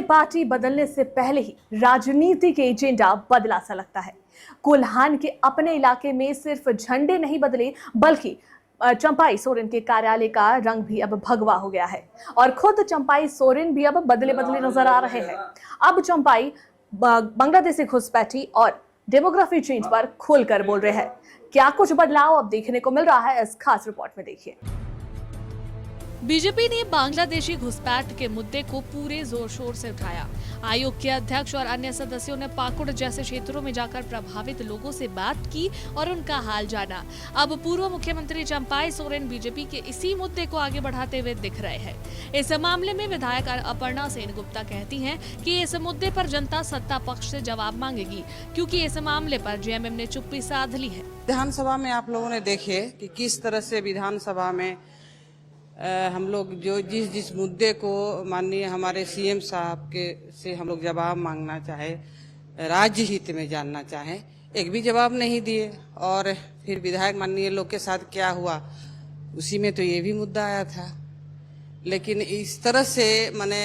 Party बदलने से पहले ही राजनीति के एजेंडा बदला सा लगता है। कोल्हान के अपने इलाके में सिर्फ झंडे नहीं बदले बल्कि चंपाई सोरेन के कार्यालय का रंग भी अब भगवा हो गया है और खुद चंपाई सोरेन भी अब बदले बदले नजर आ रहे हैं। अब चंपाई बांग्लादेशी घुसपैठी और डेमोग्राफी चेंज पर खुलकर बोल रहे हैं। क्या कुछ बदलाव अब देखने को मिल रहा है, इस खास रिपोर्ट में देखिए। बीजेपी ने बांग्लादेशी घुसपैठ के मुद्दे को पूरे जोर शोर से उठाया। आयोग के अध्यक्ष और अन्य सदस्यों ने पाकुड़ जैसे क्षेत्रों में जाकर प्रभावित लोगों से बात की और उनका हाल जाना। अब पूर्व मुख्यमंत्री चंपाई सोरेन बीजेपी के इसी मुद्दे को आगे बढ़ाते हुए दिख रहे हैं। इस मामले में विधायक अपर्णा सेनगुप्ता कहती हैं कि इस मुद्दे पर जनता सत्ता पक्ष से जवाब मांगेगी, क्योंकि इस मामले पर जेएमएम ने चुप्पी साध ली है। विधानसभा में आप लोगों ने देखे कि किस तरह से विधानसभा में हम लोग जो जिस मुद्दे को माननीय हमारे सीएम साहब के से हम लोग जवाब मांगना चाहे, राज्य हित में जानना चाहे, एक भी जवाब नहीं दिए। और फिर विधायक माननीय लोग के साथ क्या हुआ, उसी में तो ये भी मुद्दा आया था। लेकिन इस तरह से माने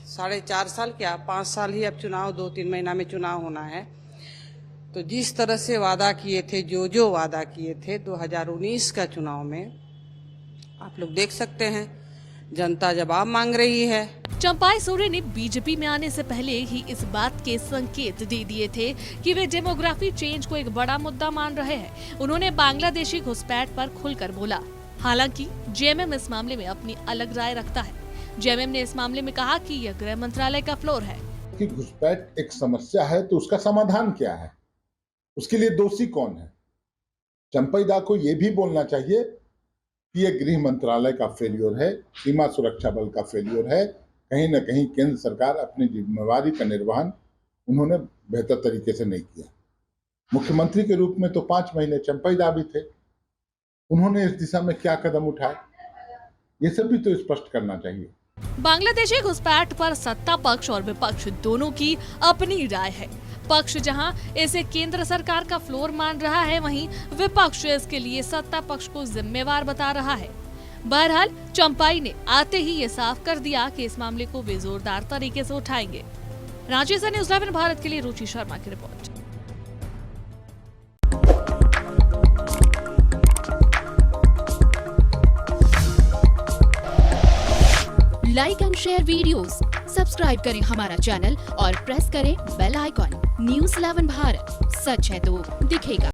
4.5 साल क्या 5 साल ही अब चुनाव 2-3 महीना में चुनाव होना है, तो जिस तरह से वादा किए थे, जो वादा किए थे 2019 का चुनाव में, आप लोग देख सकते हैं जनता जवाब मांग रही है। चंपाई सोरेन ने बीजेपी में आने से पहले ही इस बात के संकेत दे दिए थे कि वे डेमोग्राफी चेंज को एक बड़ा मुद्दा मान रहे हैं। उन्होंने बांग्लादेशी घुसपैठ पर खुलकर बोला। हालांकि जेएमएम इस मामले में अपनी अलग राय रखता है। जेएमएम ने इस मामले में कहा कि यह गृह मंत्रालय का फ्लोर है कि घुसपैठ एक समस्या है तो उसका समाधान क्या है, उसके लिए दोषी कौन है। चंपाई दा को यह भी बोलना चाहिए कि ये गृह मंत्रालय का फेल्योर है, सीमा सुरक्षा बल का फेल्योर है। कहीं न कहीं केंद्र सरकार अपनी जिम्मेवारी का निर्वहन उन्होंने बेहतर तरीके से नहीं किया। मुख्यमंत्री के रूप में तो 5 महीने चंपाई दा भी थे, उन्होंने इस दिशा में क्या कदम उठाए, ये सब भी तो स्पष्ट करना चाहिए। बांग्लादेशी घुसपैठ पर सत्ता पक्ष और विपक्ष दोनों की अपनी राय है। पक्ष जहां इसे केंद्र सरकार का फ्लोर मान रहा है, वहीं विपक्ष इसके लिए सत्ता पक्ष को जिम्मेवार बता रहा है। बहरहाल चंपाई ने आते ही ये साफ कर दिया कि इस मामले को वे जोरदार तरीके से उठाएंगे। रांची से न्यूज़ 11 भारत के लिए रुचि शर्मा की report. Like and share videos, subscribe करें हमारा चैनल और प्रेस करें बेल आइकॉन। न्यूज़ 11 भारत, सच है तो दिखेगा।